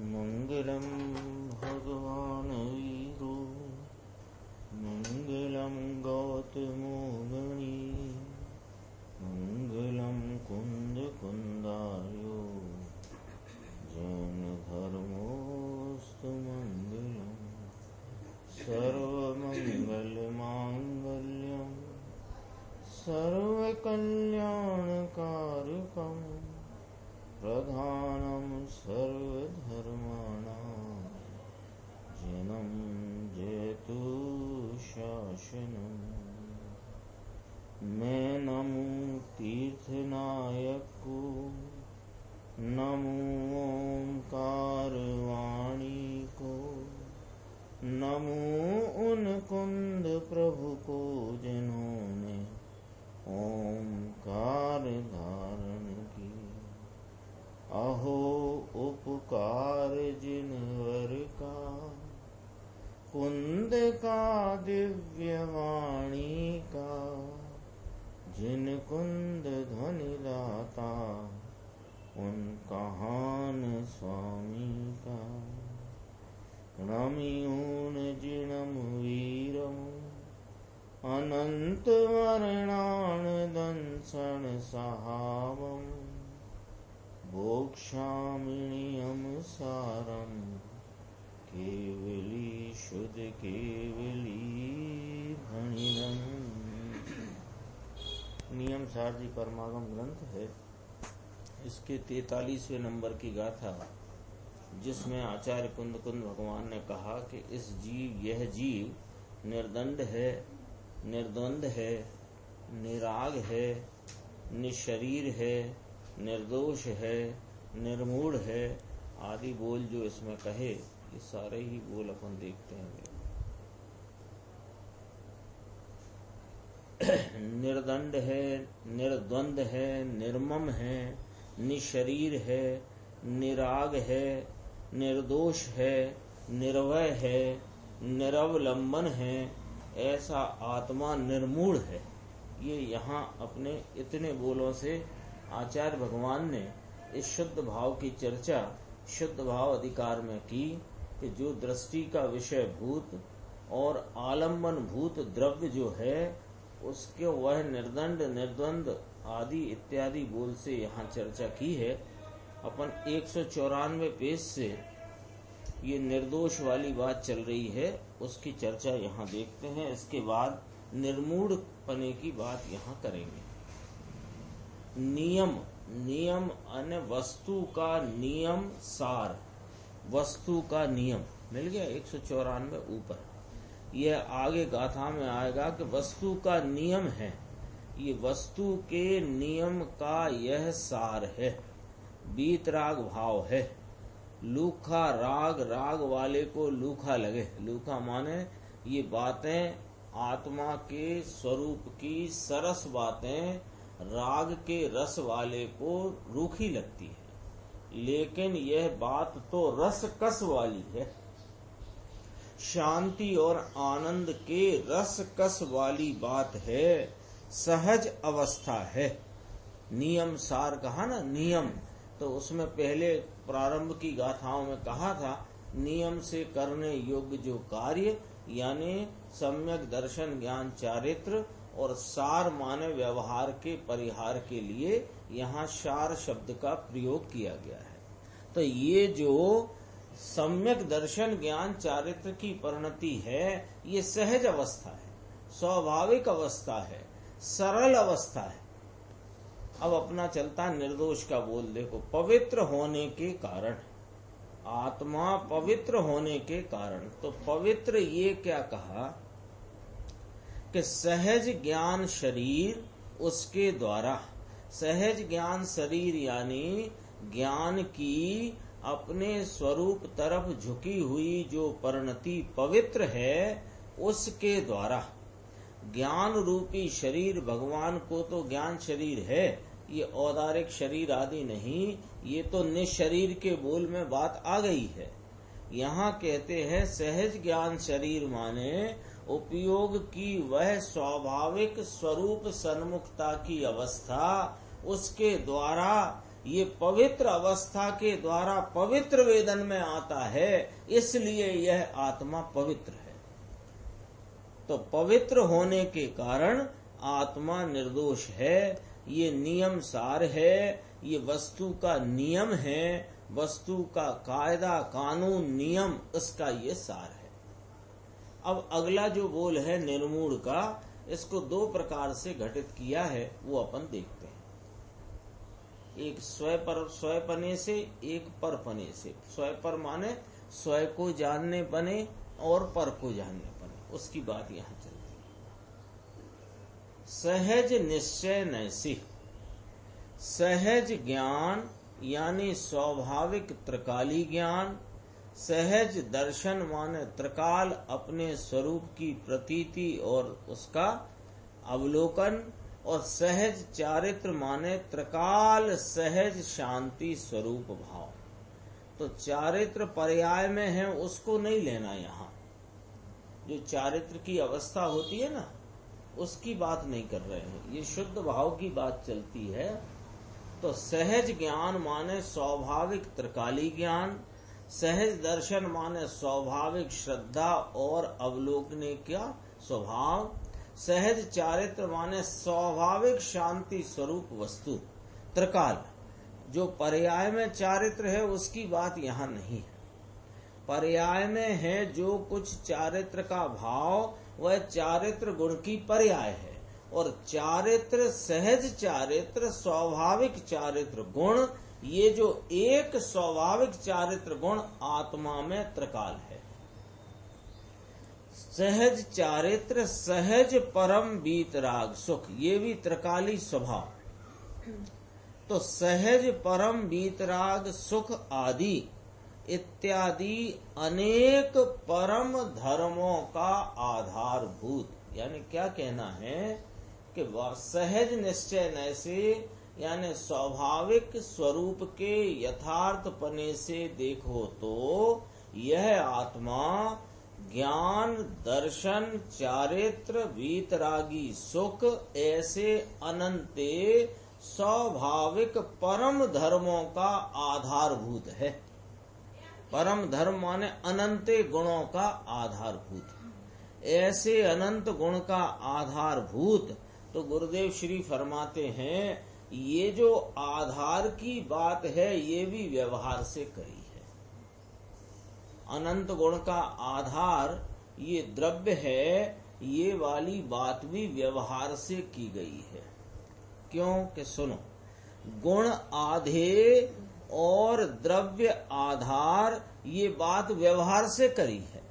मंगलम भगवान वीरो मंगलम गौतमो मुनि मंगलम कुंद कुंदार्यो जैन धर्मोस्तु मंगलम सर्वमंगल मांगल्यम सर्वकल्याणकारकम प्रधानम सर्वधर्माणां जनं जयतु शासनम्। मैं नमो तीर्थनायक को, नमो ओंकार वाणी को, नमो उन कुंद प्रभु को जिन्होंने ओंकार धारण की। अहो उपकार जिनवर का, कुंद का दिव्य वाणी का, जिन कुंद ध्वनि दाता उन कहान स्वामी का। नमियून जिनम वीरम अनंत वर्णान दंसन सहावम भोक्षामिणियम सारम केवली शुद्ध केवली भणिनम। नियम सार जी परमागम ग्रंथ है। इसके 43वें नंबर की गाथा, जिसमें आचार्य कुंद भगवान ने कहा कि यह जीव निर्दंड है, निर्द्वंद है, निराग है, निशरीर है, निर्दोष है, निर्मूढ़ है आदि बोल जो इसमें कहे, ये सारे ही बोल अपन देखते हैं। निर्दंड है, निर्द्वंद है, निर्मम है, निशरीर है, निराग है, निर्दोष है, निर्वय है, निरवलंबन है, ऐसा आत्मा निर्मूढ़ है। ये यहाँ अपने इतने बोलों से आचार्य भगवान ने इस शुद्ध भाव की चर्चा शुद्ध भाव अधिकार में की कि जो दृष्टि का विषय भूत और आलम्बन भूत द्रव्य जो है उसके वह निर्दंड निर्द्वंद आदि इत्यादि बोल से यहाँ चर्चा की है। अपन 194 पेज से ये निर्दोष वाली बात चल रही है, उसकी चर्चा यहाँ देखते हैं। इसके बाद निर्मूढ़ पने की बात यहाँ करेंगे। नियम, नियम अन्य वस्तु का नियम सार, वस्तु का नियम मिल गया 194 ऊपर। यह आगे गाथा में आएगा कि वस्तु का नियम है, ये वस्तु के नियम का यह सार है। बीतराग भाव है, लूखा राग, राग वाले को लूखा लगे। लूखा माने ये बातें आत्मा के स्वरूप की सरस बातें राग के रस वाले को रूखी लगती है, लेकिन यह बात तो रस कस वाली है। शांति और आनंद के रस कस वाली बात है, सहज अवस्था है। नियम सार कहा ना, नियम तो उसमें पहले प्रारंभ की गाथाओं में कहा था नियम से करने योग्य जो कार्य, यानी सम्यक दर्शन ज्ञान चारित्र, और सार माने व्यवहार के परिहार के लिए यहाँ सार शब्द का प्रयोग किया गया है। तो ये जो सम्यक दर्शन ज्ञान चारित्र की परिणति है, ये सहज अवस्था है, स्वाभाविक अवस्था है, सरल अवस्था है। अब अपना चलता निर्दोष का बोल देखो। पवित्र होने के कारण, आत्मा पवित्र होने के कारण, तो पवित्र ये क्या कहा कि सहज ज्ञान शरीर उसके द्वारा, सहज ज्ञान शरीर यानी ज्ञान की अपने स्वरूप तरफ झुकी हुई जो परिणति पवित्र है, उसके द्वारा ज्ञान रूपी शरीर, भगवान को तो ज्ञान शरीर है, ये औदारिक शरीर आदि नहीं, ये तो निशरीर के बोल में बात आ गई है। यहाँ कहते हैं सहज ज्ञान शरीर माने उपयोग की वह स्वाभाविक स्वरूप सन्मुखता की अवस्था, उसके द्वारा ये पवित्र अवस्था के द्वारा पवित्र वेदन में आता है, इसलिए यह आत्मा पवित्र है। तो पवित्र होने के कारण आत्मा निर्दोष है। ये नियम सार है, ये वस्तु का नियम है, वस्तु का कायदा कानून नियम, उसका ये सार है। अब अगला जो बोल है निर्मूढ़ का, इसको दो प्रकार से घटित किया है, वो अपन देखते हैं। एक स्वयपने से, एक परपने से। स्वयपर माने स्वय को जानने बने और पर को जानने बने, उसकी बात यहां चलती है। सहज निश्चय नैसी। सहज ज्ञान यानी स्वाभाविक त्रिकाली ज्ञान, सहज दर्शन माने त्रिकाल अपने स्वरूप की प्रतीति और उसका अवलोकन, और सहज चारित्र माने त्रिकाल सहज शांति स्वरूप भाव। तो चारित्र पर्याय में है, उसको नहीं लेना यहाँ। जो चारित्र की अवस्था होती है ना, उसकी बात नहीं कर रहे हैं, ये शुद्ध भाव की बात चलती है। तो सहज ज्ञान माने स्वाभाविक त्रिकाली ज्ञान, सहज दर्शन माने स्वाभाविक श्रद्धा और अवलोकने का स्वभाव, सहज चारित्र माने स्वाभाविक शांति स्वरूप वस्तु। त्रिकाल जो पर्याय में चारित्र है, उसकी बात यहाँ नहीं है। पर्याय में है जो कुछ चारित्र का भाव, वह चारित्र गुण की पर्याय है। और चारित्र, सहज चारित्र, स्वाभाविक चारित्र गुण, ये जो एक स्वाभाविक चारित्र गुण आत्मा में त्रिकाल है। सहज चारित्र, सहज परम वीतराग सुख, ये भी त्रिकाली स्वभाव। तो सहज परम वीतराग सुख आदि इत्यादि अनेक परम धर्मों का आधारभूत, यानी क्या कहना है कि सहज निश्चय नैसे यानी स्वाभाविक स्वरूप के यथार्थ पने से देखो तो यह आत्मा ज्ञान, दर्शन, चारित्र, वीतरागी सुख ऐसे अनंते स्वाभाविक परम धर्मों का आधारभूत है। परम धर्म माने अनंते गुणों का आधारभूत। ऐसे अनंत गुण का आधारभूत। तो गुरुदेव श्री फरमाते हैं, ये जो आधार की बात है, ये भी व्यवहार से कही है। अनंत गुण का आधार ये द्रव्य है, ये वाली बात भी व्यवहार से की गई है। क्यों कि सुनो, गुण आधे और द्रव्य आधार, ये बात व्यवहार से करी है।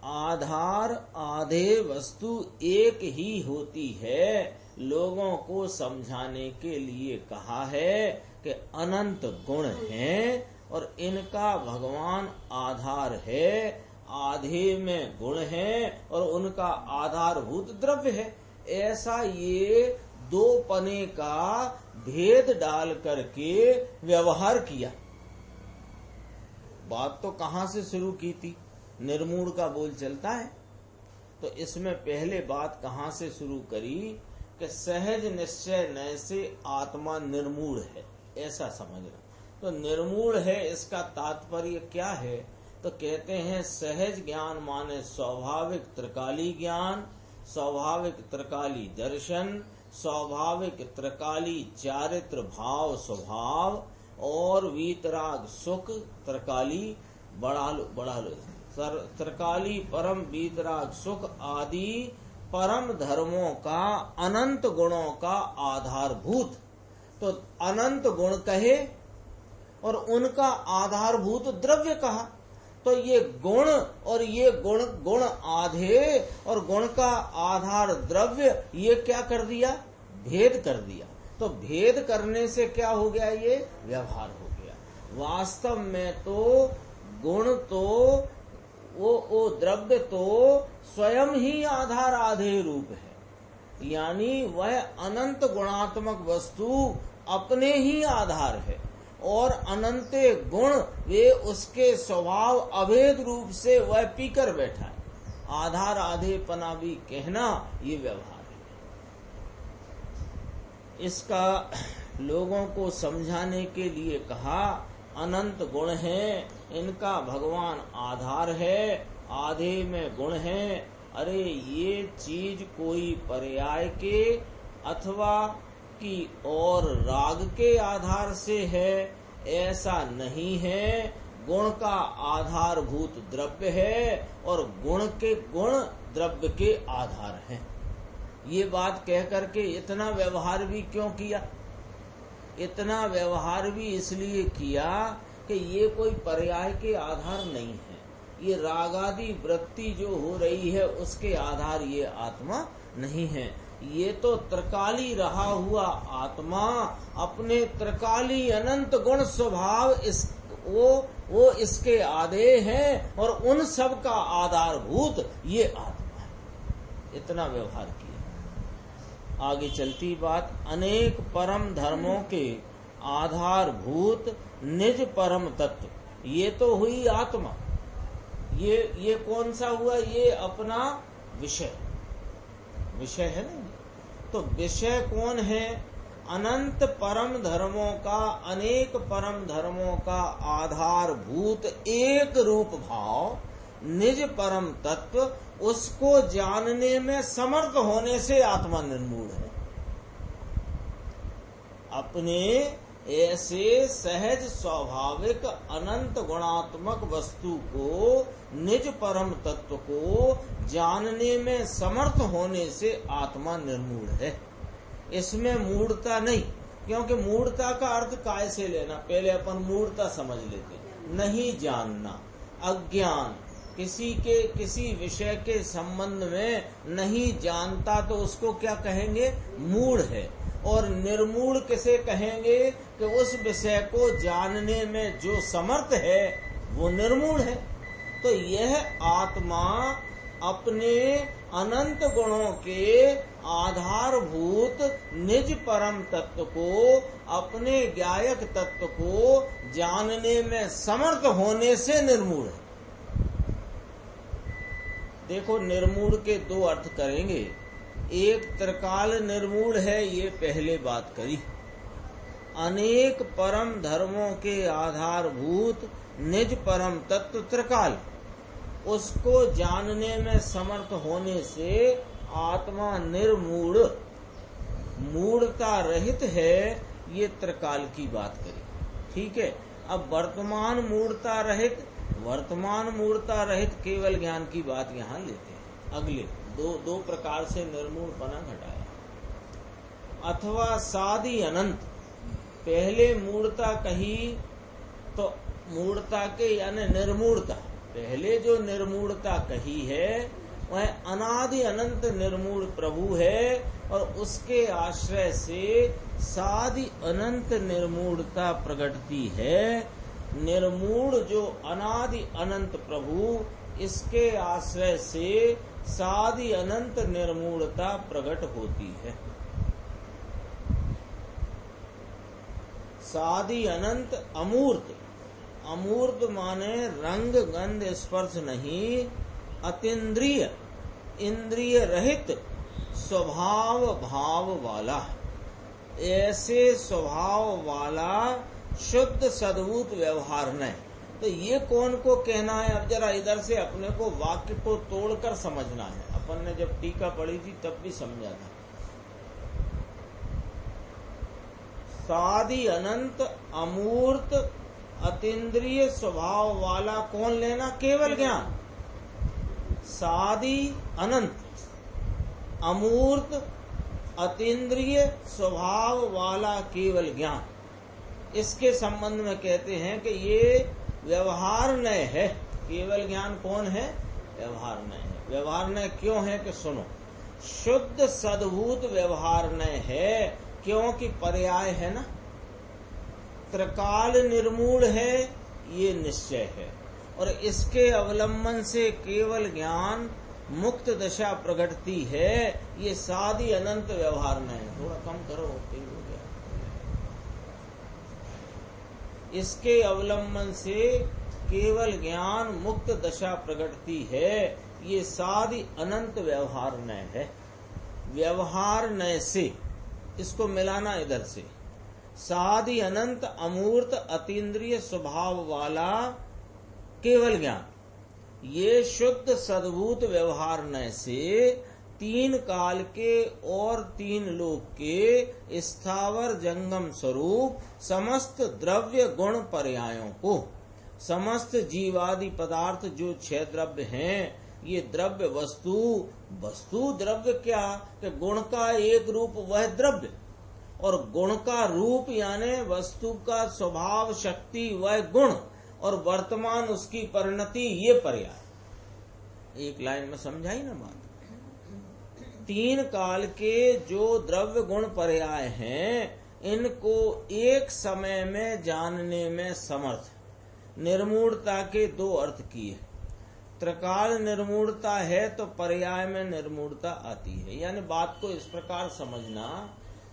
आधार आधे वस्तु एक ही होती है, लोगों को समझाने के लिए कहा है कि अनंत गुण हैं और इनका भगवान आधार है। आधे में गुण है और उनका आधारभूत द्रव्य है। ऐसा ये दो पने का भेद डाल करके व्यवहार किया। बात तो कहाँ से शुरू की थी? निर्मूढ़ का बोल चलता है। तो इसमें पहले बात कहाँ से शुरू करी कि सहज निश्चय नय से आत्मा निर्मूढ़ है, ऐसा समझना। तो निर्मूढ़ है, इसका तात्पर्य क्या है? तो कहते हैं सहज ज्ञान माने स्वाभाविक त्रिकाली ज्ञान, स्वाभाविक त्रिकाली दर्शन, स्वाभाविक त्रिकाली चारित्र भाव स्वभाव और वीतराग सुख त्रिकाली बढ़ा लो त्रिकाली परम वीतराग सुख आदि परम धर्मों का अनंत गुणों का आधारभूत। तो अनंत गुण कहे और उनका आधारभूत द्रव्य कहा। तो ये गुण और ये गुण आधे और गुण का आधार द्रव्य, ये क्या कर दिया? भेद कर दिया। तो भेद करने से क्या हो गया? ये व्यवहार हो गया। वास्तव में तो गुण तो वो द्रव्य तो स्वयं ही आधार आधे रूप है, यानी वह अनंत गुणात्मक वस्तु अपने ही आधार है और अनंते गुण वे उसके स्वभाव अभेद रूप से वह पीकर बैठा है। आधार आधे पना भी कहना ये व्यवहार है। इसका लोगों को समझाने के लिए कहा अनंत गुण हैं, इनका भगवान आधार है, आधे में गुण हैं। अरे ये चीज कोई पर्याय के अथवा कि और राग के आधार से है, ऐसा नहीं है। गुण का आधारभूत द्रव्य है और गुण के गुण द्रव्य के आधार हैं। ये बात कह करके इतना व्यवहार भी क्यों किया? इतना व्यवहार भी इसलिए किया कि ये कोई पर्याय के आधार नहीं है, ये रागादि वृत्ति जो हो रही है उसके आधार ये आत्मा नहीं है। ये तो त्रिकाली रहा हुआ आत्मा अपने त्रिकाली अनंत गुण स्वभाव वो इसके आधे हैं और उन सब का आधारभूत ये आत्मा है। इतना व्यवहार किया। आगे चलती बात, अनेक परम धर्मों के आधारभूत निज परम तत्व, ये तो हुई आत्मा। ये कौन सा हुआ? ये अपना विषय है ना। तो विषय कौन है? अनंत परम धर्मों का, अनेक परम धर्मों का आधारभूत एक रूप भाव निज परम तत्व, उसको जानने में समर्थ होने से आत्मा निर्मूल है। अपने ऐसे सहज स्वाभाविक अनंत गुणात्मक वस्तु को, निज परम तत्व को जानने में समर्थ होने से आत्मा निर्मूल है। इसमें मूढ़ता नहीं, क्योंकि मूढ़ता का अर्थ काय से लेना, पहले अपन मूढ़ता समझ लेते। नहीं जानना, अज्ञान, किसी विषय के संबंध में नहीं जानता तो उसको क्या कहेंगे? मूढ़ है। और निर्मूढ़ किसे कहेंगे? कि उस विषय को जानने में जो समर्थ है वो निर्मूढ़ है। तो यह आत्मा अपने अनंत गुणों के आधारभूत निज परम तत्व को, अपने ज्ञायक तत्व को जानने में समर्थ होने से निर्मूढ़ है। देखो, निर्मूढ़ के दो अर्थ करेंगे। एक त्रिकाल निर्मूढ़ है, ये पहले बात करी। अनेक परम धर्मों के आधारभूत निज परम तत्व त्रिकाल, उसको जानने में समर्थ होने से आत्मा निर्मूढ़, मूढ़ता रहित है। ये त्रिकाल की बात करी, ठीक है। अब वर्तमान मूढ़ता रहित केवल ज्ञान की बात यहाँ लेते हैं। अगले दो प्रकार से निर्मूढ़पना घटाया। अथवा सादि अनंत, पहले मूढ़ता कही तो मूढ़ता के यानी निर्मूढ़ता, पहले जो निर्मूढ़ता कही है वह अनादि अनंत निर्मूढ़ प्रभु है, और उसके आश्रय से सादि अनंत निर्मूढ़ता प्रगटती है। निर्मूढ़ जो अनादि अनंत प्रभु, इसके आश्रय से सादि अनंत निर्मूढ़ता प्रकट होती है। सादि अनंत अमूर्त, अमूर्त माने रंग गंध स्पर्श नहीं, अतीन्द्रिय, इंद्रिय रहित स्वभाव भाव वाला, ऐसे स्वभाव वाला शुद्ध सद्भूत व्यवहार न। तो ये कौन को कहना है? अब जरा इधर से अपने को वाक्य को तोड़कर समझना है। अपन ने जब टीका पढ़ी थी तब भी समझा था। सादि अनंत अमूर्त अतीन्द्रिय स्वभाव वाला कौन लेना? केवल ज्ञान। सादि अनंत अमूर्त अतीन्द्रिय स्वभाव वाला केवल ज्ञान, इसके संबंध में कहते हैं कि ये व्यवहार नय है। केवल ज्ञान कौन है? व्यवहार नय है। व्यवहार नय क्यों है? कि सुनो, शुद्ध सद्भूत व्यवहार नय है, क्योंकि पर्याय है ना, त्रिकाल निर्मूढ़ है, ये निश्चय है। और इसके अवलंबन से केवल ज्ञान मुक्त दशा प्रकटती है। ये सादि अनंत व्यवहार नय है। थोड़ा कम करो, तेज हो गया। इसके अवलंबन से केवल ज्ञान मुक्त दशा प्रकटती है। ये सादि अनंत व्यवहार नय है। व्यवहार नय से इसको मिलाना इधर से, सादि अनंत अमूर्त अतीन्द्रिय स्वभाव वाला केवल ज्ञान, ये शुद्ध सद्भूत व्यवहार न से तीन काल के और तीन लोक के स्थावर जंगम स्वरूप समस्त द्रव्य गुण पर्यायों को, समस्त जीवादि पदार्थ जो 6 द्रव्य हैं, ये द्रव्य वस्तु द्रव्य क्या कि गुण का एक रूप वह द्रव्य, और गुण का रूप यानी वस्तु का स्वभाव शक्ति वह गुण, और वर्तमान उसकी परिणति ये पर्याय। एक लाइन में समझाई ना बात। तीन काल के जो द्रव्य गुण पर्याय हैं, इनको एक समय में जानने में समर्थ। निर्मूढ़ता के 2 अर्थ किए। त्रिकाल निर्मूढ़ता है तो पर्याय में निर्मूढ़ता आती है, यानी बात को इस प्रकार समझना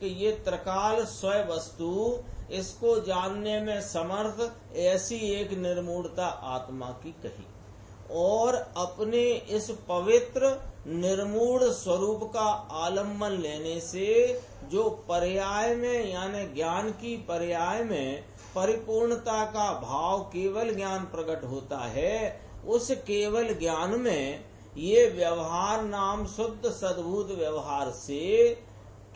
कि ये त्रिकाल स्वयं वस्तु, इसको जानने में समर्थ ऐसी एक निर्मूढ़ता आत्मा की कही, और अपने इस पवित्र निर्मूढ़ स्वरूप का आलम्बन लेने से जो पर्याय में यानी ज्ञान की पर्याय में परिपूर्णता का भाव केवल ज्ञान प्रकट होता है, उस केवल ज्ञान में ये व्यवहार नाम शुद्ध सद्भूत व्यवहार से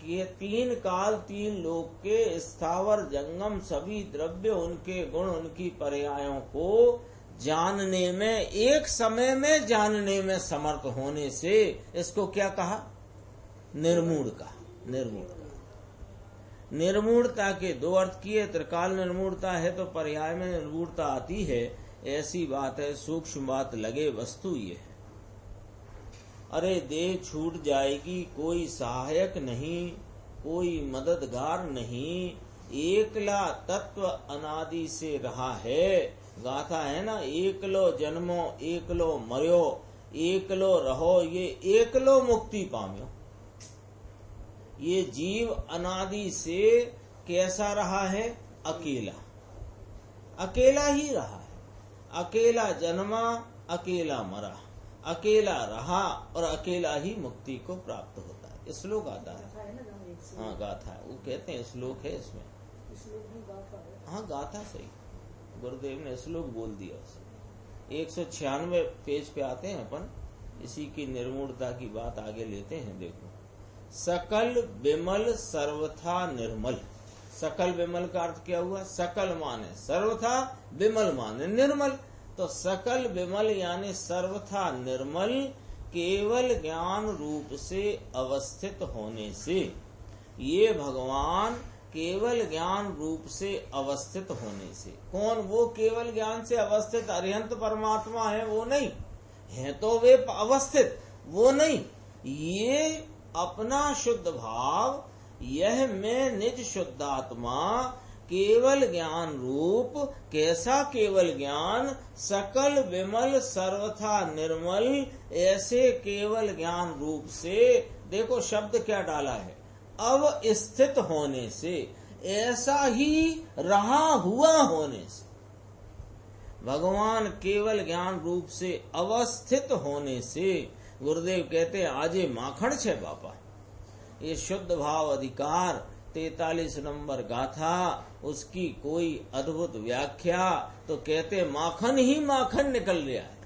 कि तीन काल तीन लोक के स्थावर जंगम सभी द्रव्य, उनके गुण, उनकी पर्यायों को जानने में, एक समय में जानने में समर्थ होने से इसको क्या कहा? निर्मूढ़ का। निर्मूढ़ता के 2 अर्थ किए। त्रिकाल निर्मूढ़ता है तो पर्याय में निर्मूढ़ता आती है, ऐसी बात है। सूक्ष्म बात लगे वस्तु ये है। अरे देह छूट जाएगी, कोई सहायक नहीं, कोई मददगार नहीं, एकला तत्व अनादि से रहा है। गाथा है ना, एकलो जन्मो एकलो मर्यो, एकलो रहो ये एकलो मुक्ति पाम्यो। ये जीव अनादि से कैसा रहा है? अकेला, अकेला ही रहा है। अकेला जन्मा, अकेला मरा, अकेला रहा और अकेला ही मुक्ति को प्राप्त होता है। श्लोक आता है। हाँ गाथा है, वो कहते हैं श्लोक है इसमें। हाँ गाथा सही, गुरुदेव ने श्लोक बोल दिया। 196 पेज पे आते हैं अपन, इसी की निर्मूढ़ता की बात आगे लेते हैं। देखो, सकल विमल सर्वथा निर्मल। सकल विमल का अर्थ क्या हुआ? सकल माने सर्वथा, विमल माने निर्मल। तो सकल विमल यानी सर्वथा निर्मल, केवल ज्ञान रूप से अवस्थित होने से, ये भगवान केवल ज्ञान रूप से अवस्थित होने से। कौन? वो केवल ज्ञान से अवस्थित अरिहंत परमात्मा है, वो नहीं है तो वे अवस्थित, वो नहीं। ये अपना शुद्ध भाव, यह मैं निज शुद्धात्मा केवल ज्ञान रूप। कैसा केवल ज्ञान? सकल विमल सर्वथा निर्मल, ऐसे केवल ज्ञान रूप से। देखो शब्द क्या डाला है? अवस्थित होने से, ऐसा ही रहा हुआ होने से। भगवान केवल ज्ञान रूप से अवस्थित होने से। गुरुदेव कहते हैं आजे माखण छे बापा। ये शुद्ध भाव अधिकार 43 नंबर गाथा, उसकी कोई अद्भुत व्याख्या तो कहते माखन ही माखन निकल गया है।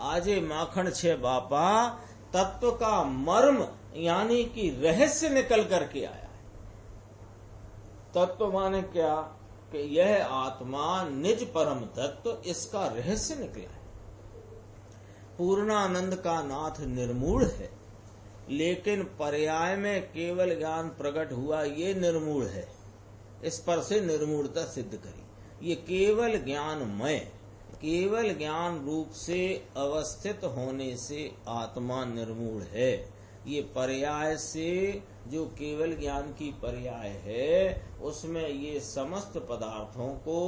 आजे माखन छे बापा, तत्व का मर्म यानी कि रहस्य निकल करके आया है। तत्व माने क्या? कि यह आत्मा निज परम तत्व, इसका रहस्य निकला है। पूर्णानंद का नाथ निर्मूढ़ है, लेकिन पर्याय में केवल ज्ञान प्रकट हुआ, ये निर्मूढ़ है। इस पर से निर्मूढ़ता सिद्ध करी। ये केवल ज्ञानमय, केवल ज्ञान रूप से अवस्थित होने से आत्मा निर्मूढ़ है। ये पर्याय से जो केवल ज्ञान की पर्याय है, उसमें ये समस्त पदार्थों को,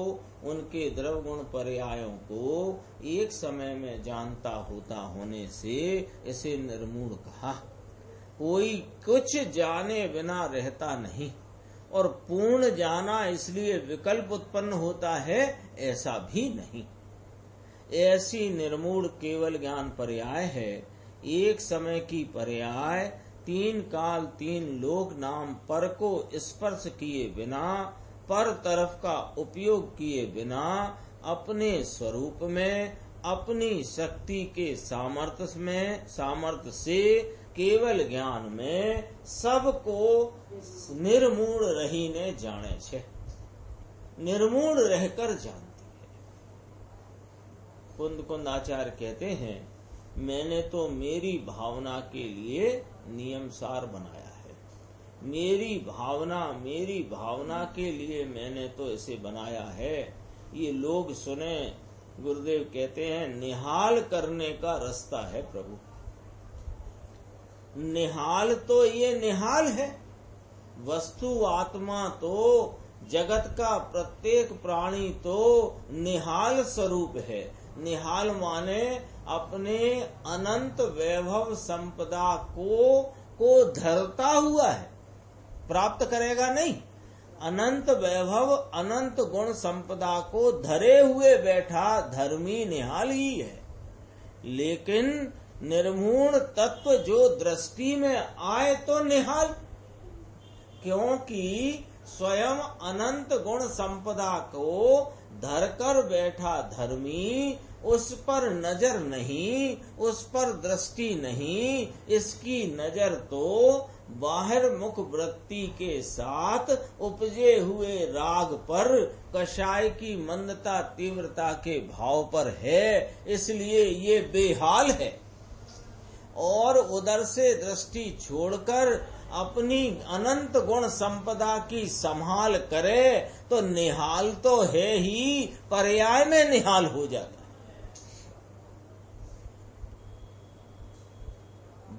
उनके द्रव गुण पर्यायों को एक समय में जानता होता होने से इसे निर्मूढ़ कहा। कोई कुछ जाने बिना रहता नहीं, और पूर्ण जाना इसलिए विकल्प उत्पन्न होता है, ऐसा भी नहीं। ऐसी निर्मूढ़ केवल ज्ञान पर्याय है। एक समय की पर्याय, तीन काल तीन लोक नाम पर को स्पर्श किए बिना पर तरफ का उपयोग किए बिना अपने स्वरूप में, अपनी शक्ति के सामर्थ्य से केवल ज्ञान में सबको निर्मूढ़ रहीने जाने छे, निर्मूढ़ रहकर जानती है। कुंद आचार्य कहते हैं, मैंने तो मेरी भावना के लिए नियमसार बनाया है, मेरी भावना के लिए मैंने तो इसे बनाया है। ये लोग सुने, गुरुदेव कहते हैं निहाल करने का रास्ता है प्रभु। निहाल तो ये निहाल है, वस्तु आत्मा तो जगत का प्रत्येक प्राणी तो निहाल स्वरूप है। निहाल माने अपने अनंत वैभव संपदा को धरता हुआ है, प्राप्त करेगा नहीं। अनंत वैभव अनंत गुण संपदा को धरे हुए बैठा धर्मी निहाल ही है। लेकिन निर्मूढ़ तत्व जो दृष्टि में आए तो निहाल, क्योंकि स्वयं अनंत गुण संपदा को धरकर बैठा धर्मी उस पर नजर नहीं, उस पर दृष्टि नहीं, इसकी नजर तो बाहर मुख वृत्ति के साथ उपजे हुए राग पर, कषाय की मंदता तीव्रता के भाव पर है। इसलिए ये बेहाल है। और उधर से दृष्टि छोड़कर अपनी अनंत गुण संपदा की संभाल करे तो निहाल तो है ही, पर्याय में निहाल हो जाता है।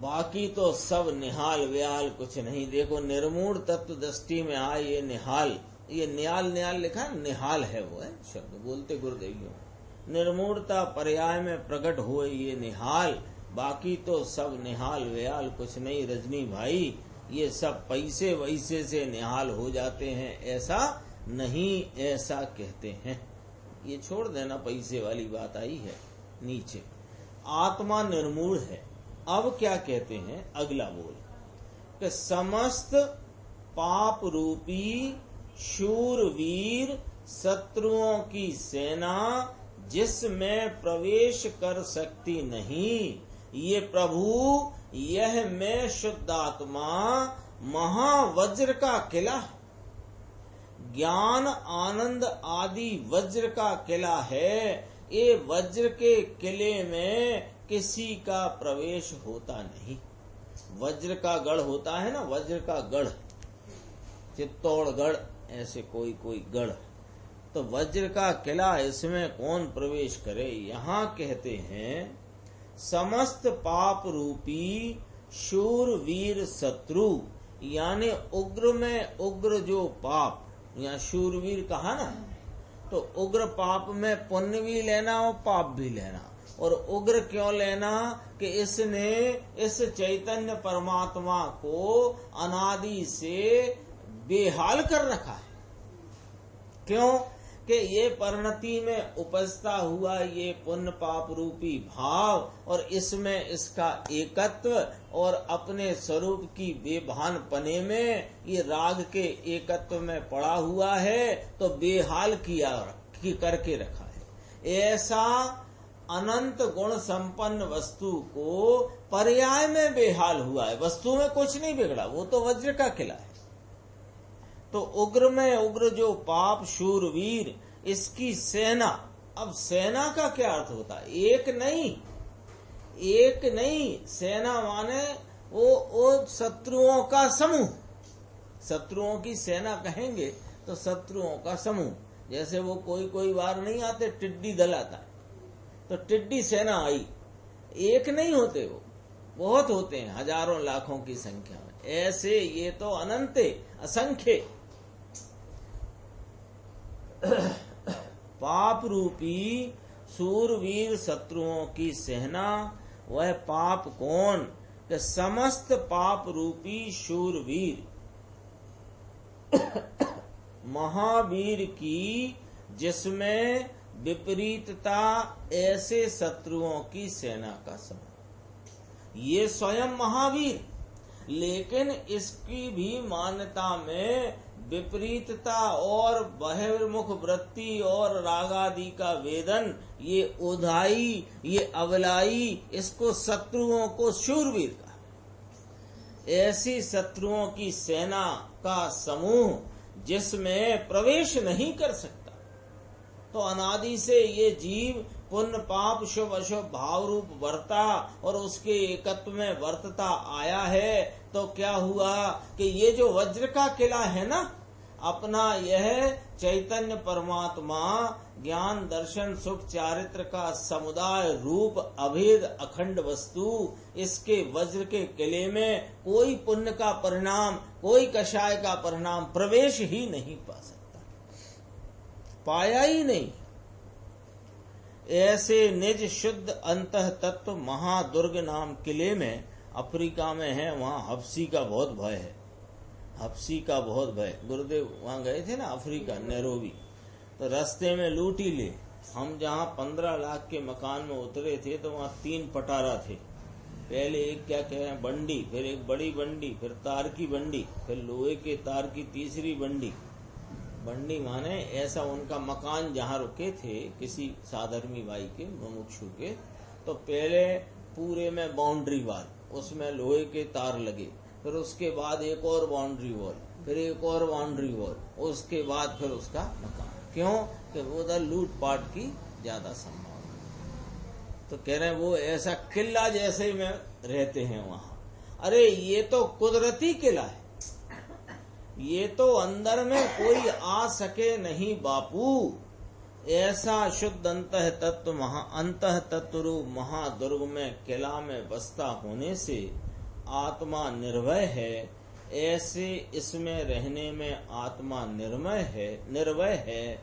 बाकी तो सब निहाल व्याल कुछ नहीं। देखो निर्मूढ़ तत्व दृष्टि में आए ये निहाल, ये न्याल लिखा निहाल है, वो है शब्द बोलते गुरुदेव। निर्मूढ़ता पर्याय में प्रकट हुए ये निहाल, बाकी तो सब निहाल व्याल कुछ नहीं। रजनी भाई, ये सब पैसे वैसे से निहाल हो जाते हैं ऐसा नहीं, ऐसा कहते हैं। ये छोड़ देना, पैसे वाली बात आई है नीचे। आत्मा निर्मूढ़ है। अब क्या कहते हैं अगला बोल कि समस्त पाप रूपी शूरवीर शत्रुओं की सेना जिसमें प्रवेश कर सकती नहीं, ये प्रभु यह मैं शुद्ध आत्मा महावज्र का किला, ज्ञान आनंद आदि वज्र का किला है। ये वज्र के किले में किसी का प्रवेश होता नहीं। वज्र का गढ़ होता है ना, वज्र का गढ़, चित्तौड़गढ़, ऐसे कोई गढ़, तो वज्र का किला, इसमें कौन प्रवेश करे। यहाँ कहते हैं समस्त पाप रूपी शूरवीर शत्रु, यानी उग्र में उग्र जो पाप, यहाँ शूरवीर कहा ना, तो उग्र पाप में पुण्य भी लेना और पाप भी लेना। और उग्र क्यों लेना कि इसने इस चैतन्य परमात्मा को अनादि से बेहाल कर रखा है। क्यों कि ये परिणति में उपजता हुआ ये पुण्य पाप रूपी भाव, और इसमें इसका एकत्व और अपने स्वरूप की बेभान पने में ये राग के एकत्व में पड़ा हुआ है, तो बेहाल करके रखा है। ऐसा अनंत गुण संपन्न वस्तु को पर्याय में बेहाल हुआ है। वस्तु में कुछ नहीं बिगड़ा, वो तो वज्र का किला है। तो उग्र में उग्र जो पाप शूरवीर, इसकी सेना। अब सेना का क्या अर्थ होता है? एक नहीं, सेना माने वो शत्रुओं का समूह। शत्रुओं की सेना कहेंगे तो शत्रुओं का समूह। जैसे वो कोई बार नहीं आते, टिड्डी दल आता है, तो टिड्डी सेना आई। एक नहीं होते, वो बहुत होते हैं, हजारों लाखों की संख्या में। ऐसे ये तो अनंत असंख्य पाप रूपी शूरवीर शत्रुओं की सेना। वह पाप कौन? कि समस्त पाप रूपी शूरवीर महावीर की, जिसमें विपरीतता ऐसे शत्रुओं की सेना का समूह। ये स्वयं महावीर, लेकिन इसकी भी मान्यता में विपरीतता और बहिर्मुख वृत्ति और रागादि का वेदन, ये उधाई, ये अवलाई, इसको शत्रुओं को शूरवीर का, ऐसी शत्रुओं की सेना का समूह जिसमें प्रवेश नहीं कर सकता। तो अनादि से ये जीव पुण्य पाप शुभ अशुभ भाव रूप वर्ता और उसके एकत्व में वर्तता आया है। तो क्या हुआ कि ये जो वज्र का किला है ना अपना, यह चैतन्य परमात्मा ज्ञान दर्शन सुख चारित्र का समुदाय रूप अभेद अखंड वस्तु, इसके वज्र के किले में कोई पुण्य का परिणाम, कोई कषाय का परिणाम प्रवेश ही नहीं पा सकता, पाया ही नहीं। ऐसे निज शुद्ध अंतः तत्व महादुर्ग नाम किले में, अफ्रीका में है, वहां हफ्सी का बहुत भय है, हफ्सी का बहुत भय। गुरुदेव वहां गए थे ना अफ्रीका, नैरोबी, तो रास्ते में लूट ही ले। हम जहाँ 15 लाख के मकान में उतरे थे तो वहाँ 3 पटारा थे। पहले एक क्या कह रहे हैं बंडी, फिर एक बड़ी बंडी, फिर तार की बंडी, फिर लोहे के तार की तीसरी बंडी। बंडी माने ऐसा उनका मकान जहाँ रुके थे किसी साधर्मी भाई के मुमुक्षु के, तो पहले पूरे में बाउंड्री वाल, उसमें लोहे के तार लगे, फिर उसके बाद एक और बाउंड्री वॉल, फिर एक और बाउंड्री वॉल, उसके बाद फिर उसका मकान। क्यों कि उधर लूटपाट की ज्यादा संभावना। तो कह रहे हैं वो ऐसा किला जैसे में रहते हैं वहां। अरे ये तो कुदरती किला है, ये तो अंदर में कोई आ सके नहीं बापू। ऐसा शुद्ध अंतः तत्व रूप महादुर्ग में किला में बसता होने से आत्मा निर्भय है। ऐसे इसमें रहने में आत्मा निर्भय है।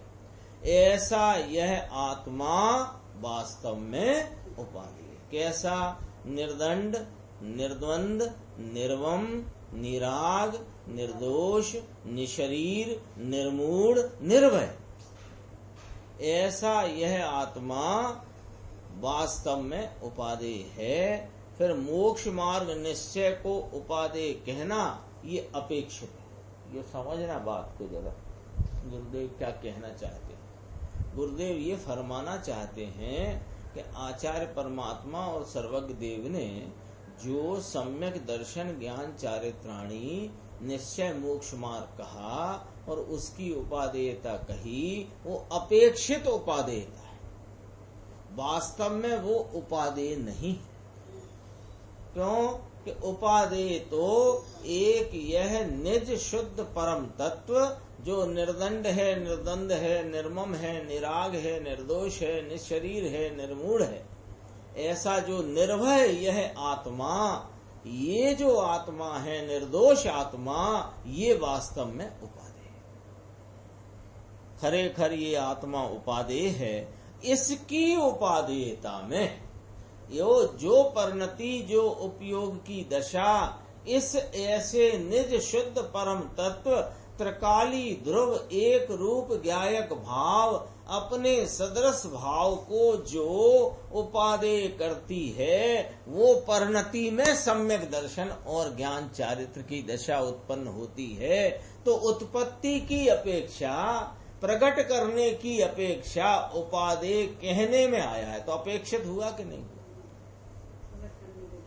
ऐसा यह आत्मा वास्तव में उपाधि है। कैसा? निर्दंड, निर्द्वंद, निर्वम, निराग, निर्दोष, निशरीर, निर्मूढ़, निर्भय। ऐसा यह आत्मा वास्तव में उपादेय है। फिर मोक्ष मार्ग निश्चय को उपादेय कहना ये अपेक्षित है। ये समझना बात को जरा, गुरुदेव क्या कहना चाहते हैं। गुरुदेव ये फरमाना चाहते हैं कि आचार्य परमात्मा और सर्वज्ञ देव ने जो सम्यक दर्शन ज्ञान चारित्राणी निश्चय मोक्ष मार्ग कहा और उसकी उपादेयता कही, वो अपेक्षित उपादेयता है, वास्तव में वो उपादेय नहीं। क्यों कि उपादेय तो एक यह निज शुद्ध परम तत्व जो निर्दंड है, निर्द्वंद है, निर्मम है, निराग है, निर्दोष है, निशरीर है, निर्मूढ़ है, ऐसा जो निर्भय यह आत्मा, ये जो आत्मा है निर्दोष आत्मा, ये वास्तव में उपादेय है। खरेखर ये आत्मा उपादेय है। इसकी उपादेयता में जो परिणति, जो उपयोग की दशा, इस ऐसे निज शुद्ध परम तत्व त्रिकाली ध्रुव एक रूप ज्ञायक भाव अपने सदृश भाव को जो उपादेय करती है, वो परिणति में सम्यक दर्शन और ज्ञान चारित्र की दशा उत्पन्न होती है। तो उत्पत्ति की अपेक्षा, प्रकट करने की अपेक्षा उपादेय कहने में आया है। तो अपेक्षित हुआ कि नहीं?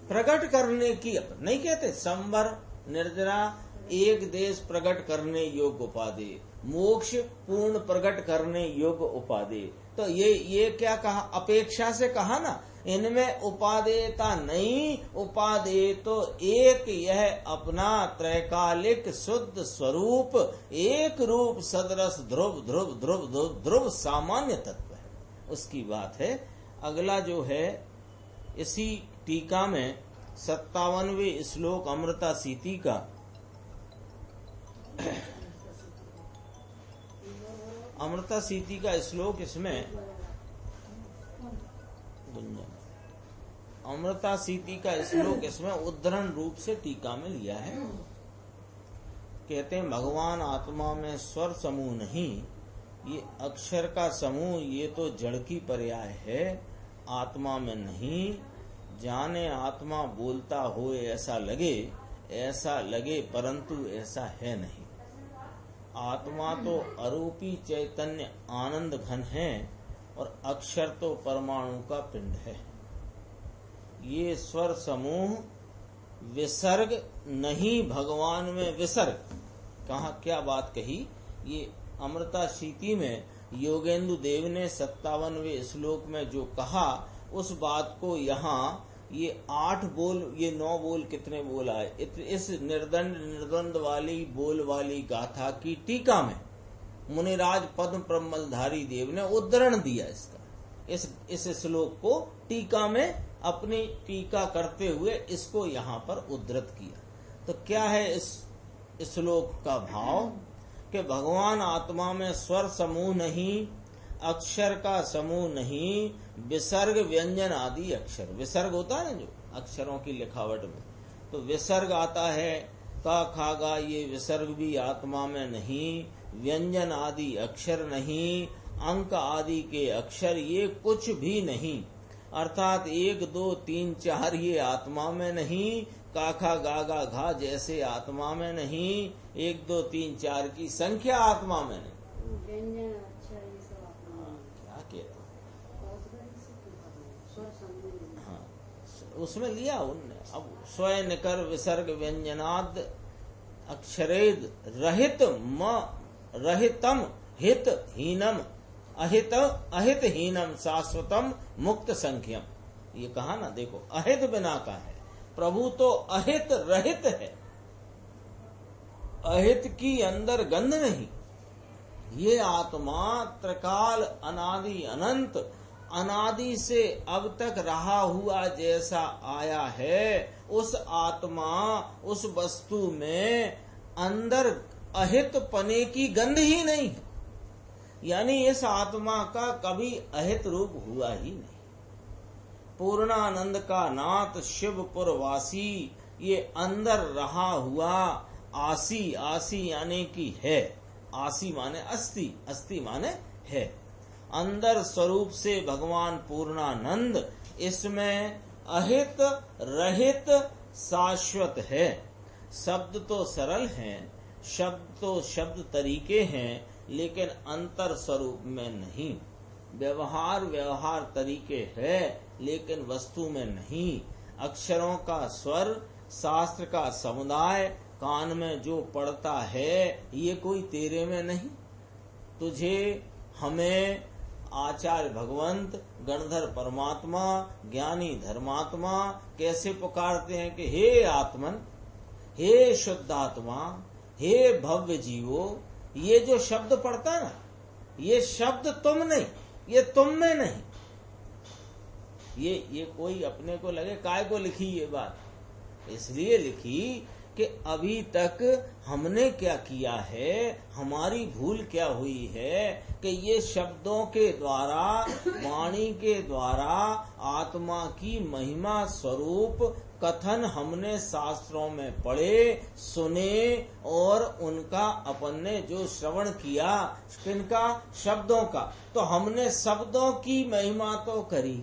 प्रकट करने की नहीं कहते। संवर, निर्जरा, एक देश प्रकट करने योग्य उपादेय, मोक्ष पूर्ण प्रकट करने योग्य उपादेय। तो ये क्या कहा? अपेक्षा से कहा ना। इनमें उपादेयता नहीं, उपादेय तो एक यह अपना त्रैकालिक शुद्ध स्वरूप, एक रूप सदरस ध्रुव ध्रुव ध्रुव ध्रुव ध्रुव सामान्य तत्व है, उसकी बात है। अगला जो है इसी टीका में 57वें श्लोक अमृता सीति का, अमृता सीति का श्लोक, इसमें अमृता सीति का श्लोक इसमें उद्धरण रूप से टीका में लिया है। कहते हैं भगवान आत्मा में स्वर समूह नहीं, ये अक्षर का समूह, ये तो जड़ की पर्याय है, आत्मा में नहीं। जाने आत्मा बोलता हो ऐसा लगे परंतु ऐसा है नहीं। आत्मा तो अरूपी चैतन्य आनंद घन है और अक्षर तो परमाणु का पिंड है। ये स्वर समूह विसर्ग नहीं, भगवान में विसर्ग। कहा क्या बात कही? ये अमृता शीति में योगेंदु देव ने 57वें श्लोक में जो कहा, उस बात को यहाँ ये 8 बोल, ये 9 बोल, कितने बोल आए इस निर्दंड निर्द्वंद वाली बोल वाली गाथा की टीका में मुनिराज पद्म प्रमलधारी देव ने उद्धरण दिया इसका। इस श्लोक को टीका में अपनी टीका करते हुए इसको यहाँ पर उद्धृत किया। तो क्या है इस श्लोक का भाव? कि भगवान आत्मा में स्वर समूह नहीं, अक्षर का समूह नहीं, विसर्ग व्यंजन आदि अक्षर, विसर्ग होता है ना जो अक्षरों की लिखावट में, तो विसर्ग आता है, का खा गा, ये विसर्ग भी आत्मा में नहीं, व्यंजन आदि अक्षर नहीं, अंक आदि के अक्षर ये कुछ भी नहीं, अर्थात 1 2 3 4 ये आत्मा में नहीं, काखा गागा घा जैसे आत्मा में नहीं, 1 2 3 4 की संख्या आत्मा में नहीं। क्या कहते? हाँ, उसमें लिया उनने। अब स्वयं निकर विसर्ग व्यंजनाद अक्षरेद रहित रहितम हित हीनम अहित हीनम शाश्वतम मुक्त संख्यम। ये कहा ना, देखो अहित बिना का है, प्रभु तो अहित रहित है, अहित की अंदर गंध नहीं। ये आत्मा त्रिकाल अनादि अनंत, अनादि से अब तक रहा हुआ जैसा आया है, उस आत्मा उस वस्तु में अंदर अहित पने की गंध ही नहीं है। यानी इस आत्मा का कभी अहित रूप हुआ ही नहीं। पूर्णानंद का नाथ शिवपुर वासी, ये अंदर रहा हुआ आसी, आसी यानी कि है, आसी माने अस्थि, अस्थि माने है, अंदर स्वरूप से भगवान पूर्णानंद, इसमें अहित रहित शाश्वत है। शब्द तो सरल हैं, शब्द तो शब्द तरीके हैं, लेकिन अंतर स्वरूप में नहीं। व्यवहार तरीके है, लेकिन वस्तु में नहीं। अक्षरों का स्वर, शास्त्र का समुदाय, कान में जो पड़ता है, ये कोई तेरे में नहीं। तुझे, हमें आचार्य भगवंत, गणधर परमात्मा, ज्ञानी धर्मात्मा कैसे पुकारते हैं कि हे आत्मन, हे शुद्धात्मा, हे भव्य जीवो। ये जो शब्द पड़ता है ना, ये शब्द तुम नहीं, ये तुम में नहीं। ये कोई अपने को लगे काय को लिखी ये बात, इसलिए लिखी कि अभी तक हमने क्या किया है, हमारी भूल क्या हुई है कि ये शब्दों के द्वारा, वाणी के द्वारा आत्मा की महिमा स्वरूप कथन हमने शास्त्रों में पढ़े, सुने, और उनका अपन ने जो श्रवण किया, किनका? शब्दों का। तो हमने शब्दों की महिमा तो करी,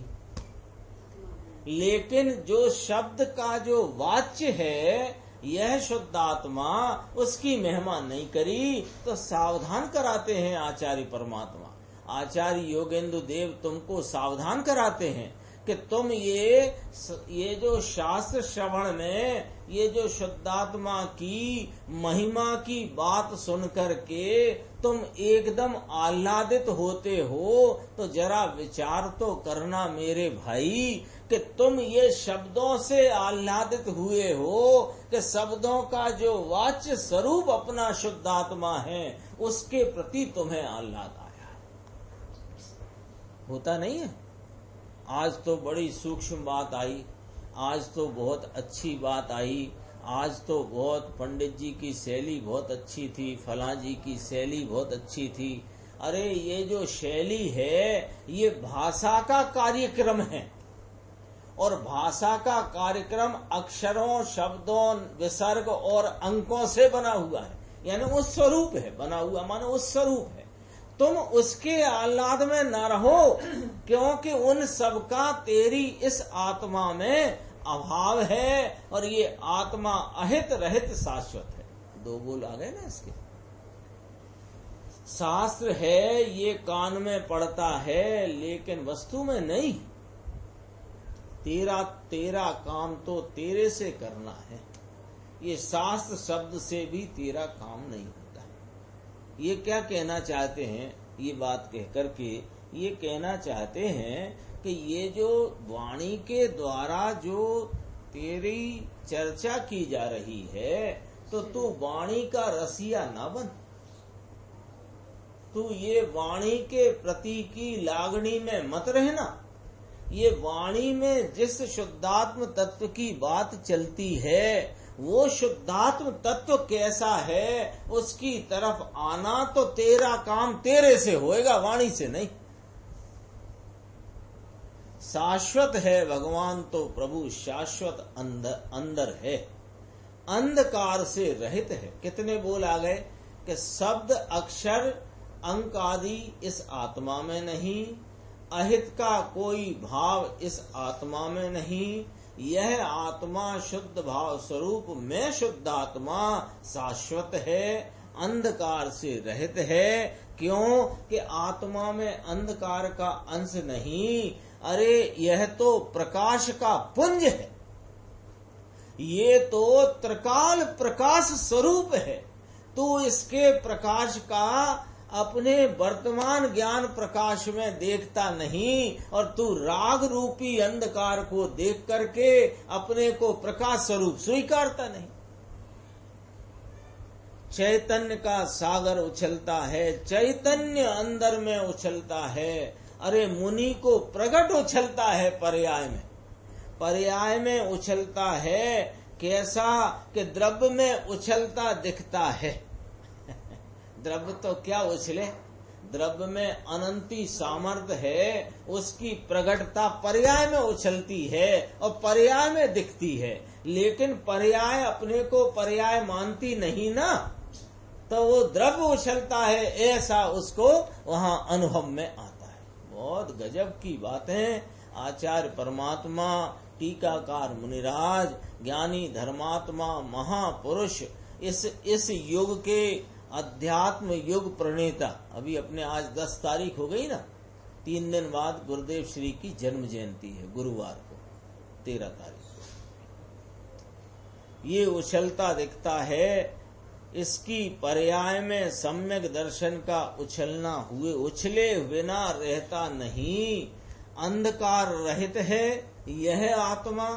लेकिन जो शब्द का जो वाच्य है, यह शुद्धात्मा, उसकी महिमा नहीं करी। तो सावधान कराते हैं आचार्य परमात्मा, आचार्य योगेंद्र देव तुमको सावधान कराते हैं कि तुम ये जो शास्त्र श्रवण में, ये जो शुद्धात्मा की महिमा की बात सुन करके तुम एकदम आह्लादित होते हो, तो जरा विचार तो करना मेरे भाई कि तुम ये शब्दों से आह्लादित हुए हो कि शब्दों का जो वाच्य स्वरूप अपना शुद्धात्मा है, उसके प्रति तुम्हें आह्लाद आया। होता नहीं है? आज तो बड़ी सूक्ष्म बात आई, आज तो बहुत अच्छी बात आई, आज तो बहुत पंडित जी की शैली बहुत अच्छी थी, फलां जी की शैली बहुत अच्छी थी। अरे ये जो शैली है, ये भाषा का कार्यक्रम है, और भाषा का कार्यक्रम अक्षरों, शब्दों, विसर्ग और अंकों से बना हुआ है। यानी उस स्वरूप है, बना हुआ माने उस स्वरूप है। तुम उसके आह्लाद में न रहो, क्योंकि उन सब का तेरी इस आत्मा में अभाव है, और ये आत्मा अहित रहित शाश्वत है। 2 बोल आ गए ना इसके। शास्त्र है ये कान में पड़ता है लेकिन वस्तु में नहीं। तेरा काम तो तेरे से करना है। ये शास्त्र शब्द से भी तेरा काम नहीं होता। ये क्या कहना चाहते हैं? ये बात कह करके ये कहना चाहते हैं कि ये जो वाणी के द्वारा जो तेरी चर्चा की जा रही है, तो तू वाणी का रसिया ना बन। तू ये वाणी के प्रति की लागणी में मत रहना। ये वाणी में जिस शुद्धात्म तत्व की बात चलती है, वो शुद्धात्म तत्व कैसा है उसकी तरफ आना, तो तेरा काम तेरे से होएगा, वाणी से नहीं। शाश्वत है भगवान तो प्रभु शाश्वत अंदर है, अंधकार से रहित है। कितने बोल आ गए कि शब्द अक्षर अंक आदि इस आत्मा में नहीं, अहित का कोई भाव इस आत्मा में नहीं। यह आत्मा शुद्ध भाव स्वरूप में शुद्ध आत्मा शाश्वत है, अंधकार से रहित है। क्यों कि आत्मा में अंधकार का अंश नहीं। अरे यह तो प्रकाश का पुंज है, ये तो त्रिकाल प्रकाश स्वरूप है। तू इसके प्रकाश का अपने वर्तमान ज्ञान प्रकाश में देखता नहीं, और तू राग रूपी अंधकार को देख करके अपने को प्रकाश स्वरूप स्वीकारता नहीं। चैतन्य का सागर उछलता है, चैतन्य अंदर में उछलता है। अरे मुनि को प्रगट उछलता है पर्याय में उछलता है। कैसा कि द्रव्य में उछलता दिखता है। द्रव्य तो क्या उछले, द्रव्य में अनंती सामर्थ्य है, उसकी प्रगटता पर्याय में उछलती है और पर्याय में दिखती है। लेकिन पर्याय अपने को पर्याय मानती नहीं ना, तो वो द्रव्य उछलता है ऐसा उसको वहां अनुभव में आता है। बहुत गजब की बातें आचार्य परमात्मा, टीकाकार मुनिराज, ज्ञानी धर्मात्मा, महापुरुष, इस युग के अध्यात्म युग प्रणेता। अभी अपने आज 10 तारीख हो गई ना, 3 दिन बाद गुरुदेव श्री की जन्म जयंती है, गुरुवार को 13 तारीख को। ये उछलता दिखता है, इसकी पर्याय में सम्यक दर्शन का उछलना हुए उछले बिना रहता नहीं, अंधकार रहित है यह आत्मा,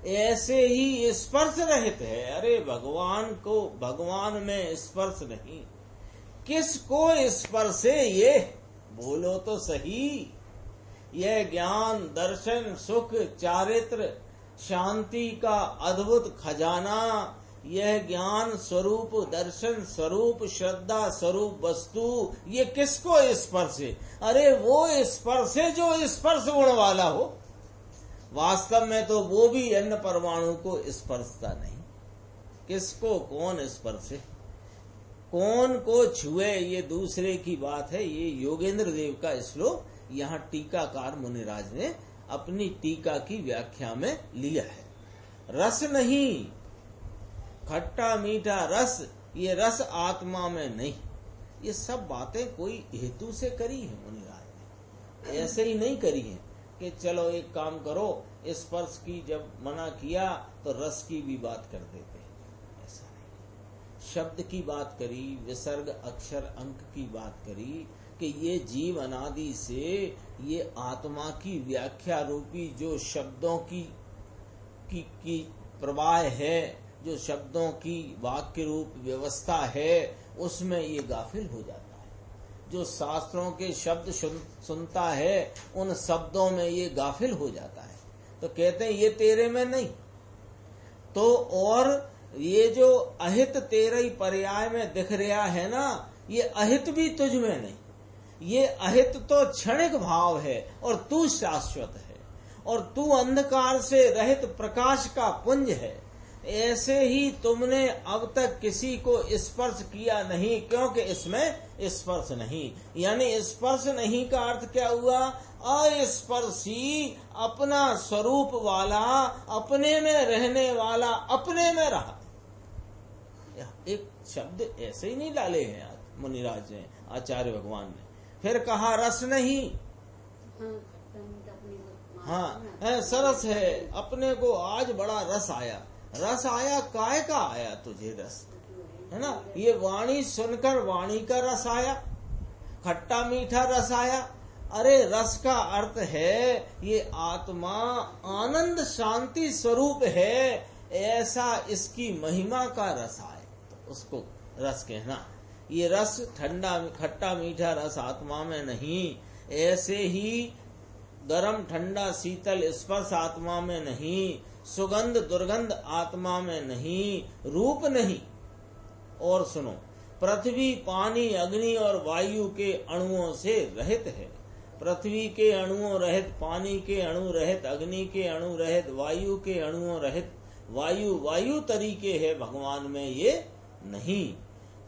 ऐसे ही स्पर्श रहित है। अरे भगवान में स्पर्श नहीं, किसको स्पर्श है ये बोलो तो सही। यह ज्ञान दर्शन सुख चारित्र शांति का अद्भुत खजाना, यह ज्ञान स्वरूप दर्शन स्वरूप श्रद्धा स्वरूप वस्तु, ये किसको स्पर्श है? अरे वो स्पर्श है जो स्पर्श गुण वाला हो। वास्तव में तो वो भी अन्य परमाणु को स्पर्शता नहीं। किसको कौन स्पर्शे, कौन को छुए, ये दूसरे की बात है। ये योगेंद्र देव का श्लोक यहाँ टीकाकार मुनिराज ने अपनी टीका की व्याख्या में लिया है। रस नहीं, खट्टा मीठा रस, ये रस आत्मा में नहीं। ये सब बातें कोई हेतु से करी है मुनिराज ने, ऐसे ही नहीं करी है कि चलो एक काम करो, स्पर्श की जब मना किया तो रस की भी बात कर देते हैं, ऐसा नहीं। शब्द की बात करी, विसर्ग अक्षर अंक की बात करी कि ये जीव अनादि से ये आत्मा की व्याख्या रूपी जो शब्दों की प्रवाह है, जो शब्दों की वाक्य रूप व्यवस्था है, उसमें ये गाफिल हो जाता है। जो शास्त्रों के शब्द सुनता है उन शब्दों में ये गाफिल हो जाता है। तो कहते हैं ये तेरे में नहीं। तो और ये जो अहित तेरे ही पर्याय में दिख रहा है ना, ये अहित भी तुझ में नहीं। ये अहित तो क्षणिक भाव है और तू शाश्वत है, और तू अंधकार से रहित प्रकाश का पुंज है। ऐसे ही तुमने अब तक किसी को स्पर्श किया नहीं, क्योंकि इसमें स्पर्श नहीं। यानी स्पर्श नहीं का अर्थ क्या हुआ? अस्पर्शी, अपना स्वरूप वाला, अपने में रहने वाला, अपने में रहा। एक शब्द ऐसे ही नहीं डाले हैं आज, मुनिराज ने, आचार्य भगवान ने। फिर कहा रस नहीं, हाँ सरस है, अपने को आज बड़ा रस आया। रस आया, काय का आया तुझे रस, है ना? ये वाणी सुनकर वाणी का रस आया, खट्टा मीठा रस आया। अरे रस का अर्थ है ये आत्मा आनंद शांति स्वरूप है, ऐसा इसकी महिमा का रस आए तो उसको रस कहना। ये रस ठंडा खट्टा मीठा रस आत्मा में नहीं, ऐसे ही गरम ठंडा शीतल स्पर्श आत्मा में नहीं, सुगंध दुर्गंध आत्मा में नहीं, रूप नहीं। और सुनो, पृथ्वी पानी अग्नि और वायु के अणुओं से रहित है। पृथ्वी के अणुओं रहित, पानी के अणु रहित, अग्नि के अणु रहित, वायु के अणुओं रहित। वायु तरीके है भगवान में, ये नहीं।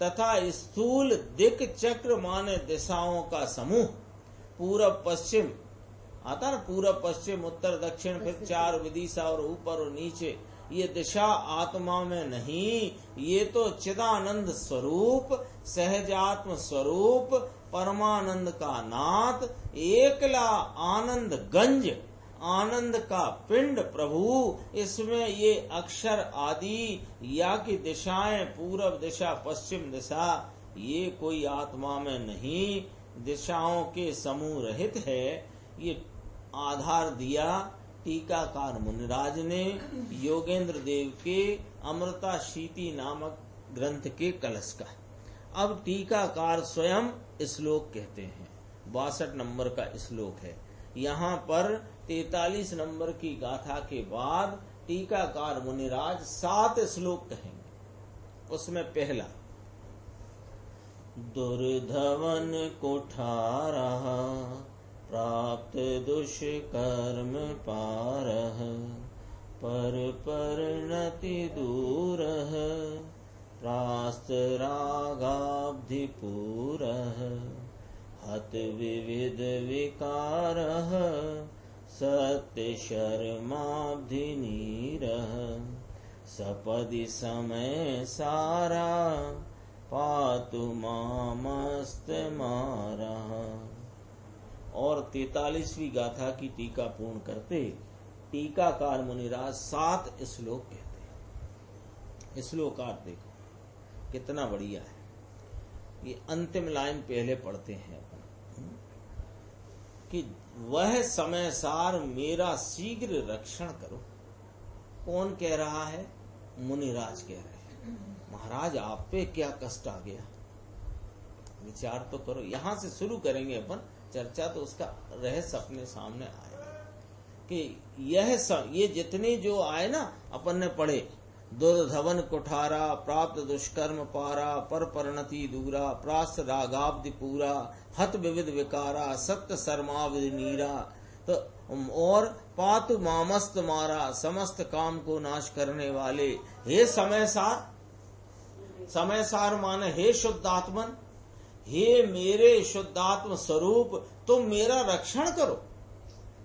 तथा स्थूल दिक् चक्र माने दिशाओं का समूह, पूरब पश्चिम आता ना, पूरब पश्चिम उत्तर दक्षिण, फिर 4 विदिशा और ऊपर और नीचे, ये दिशा आत्मा में नहीं। ये तो चिदानंद स्वरूप, सहजात्म स्वरूप, परमानंद का नाथ, एकला आनंद गंज, आनंद का पिंड प्रभु। इसमें ये अक्षर आदि या की दिशाएं, पूरब दिशा पश्चिम दिशा, ये कोई आत्मा में नहीं, दिशाओं के समूह रहित है। ये आधार दिया टीकाकार मुनिराज ने योगेंद्र देव के अमृता शीति नामक ग्रंथ के कलश का। अब टीकाकार स्वयं श्लोक कहते हैं, 62 नंबर का श्लोक है। यहाँ पर 43 नंबर की गाथा के बाद टीकाकार मुनिराज 7 श्लोक कहेंगे। उसमें पहला, दुर्धवन कुठारा प्राप्त दुष्कर्म पारः, पर परिणति दूरः, प्रास्त रागाब्धि पूरः, हत विविध विकारः, सत्य शर्माब्धि नीरः, सपदि समय सारा, पातु मामस्त मारः। और 43वीं गाथा की टीका पूर्ण करते टीकाकार मुनिराज 7 श्लोक कहते हैं। श्लोकार देखो कितना बढ़िया है। ये अंतिम लाइन पहले पढ़ते हैं अपन कि वह समय सार मेरा शीघ्र रक्षण करो। कौन कह रहा है? मुनिराज कह रहे हैं। महाराज आप पे क्या कष्ट आ गया, विचार तो करो। यहां से शुरू करेंगे अपन चर्चा, तो उसका रहस्य अपने सामने आएगा कि ये जितने जो आए ना अपन ने पढ़े, दुर्धवन कुठारा प्राप्त दुष्कर्म पारा, पर परिणति दूरा, प्रास रागाब्धि पूरा, हत विविध विकारा, सत्य शर्माविधि नीरा, तो और पातु मामस्त मारा, समस्त काम को नाश करने वाले। हे समय सार, समय सार माने हे शुद्धात्मन, हे मेरे शुद्धात्म स्वरूप, तुम मेरा रक्षण करो।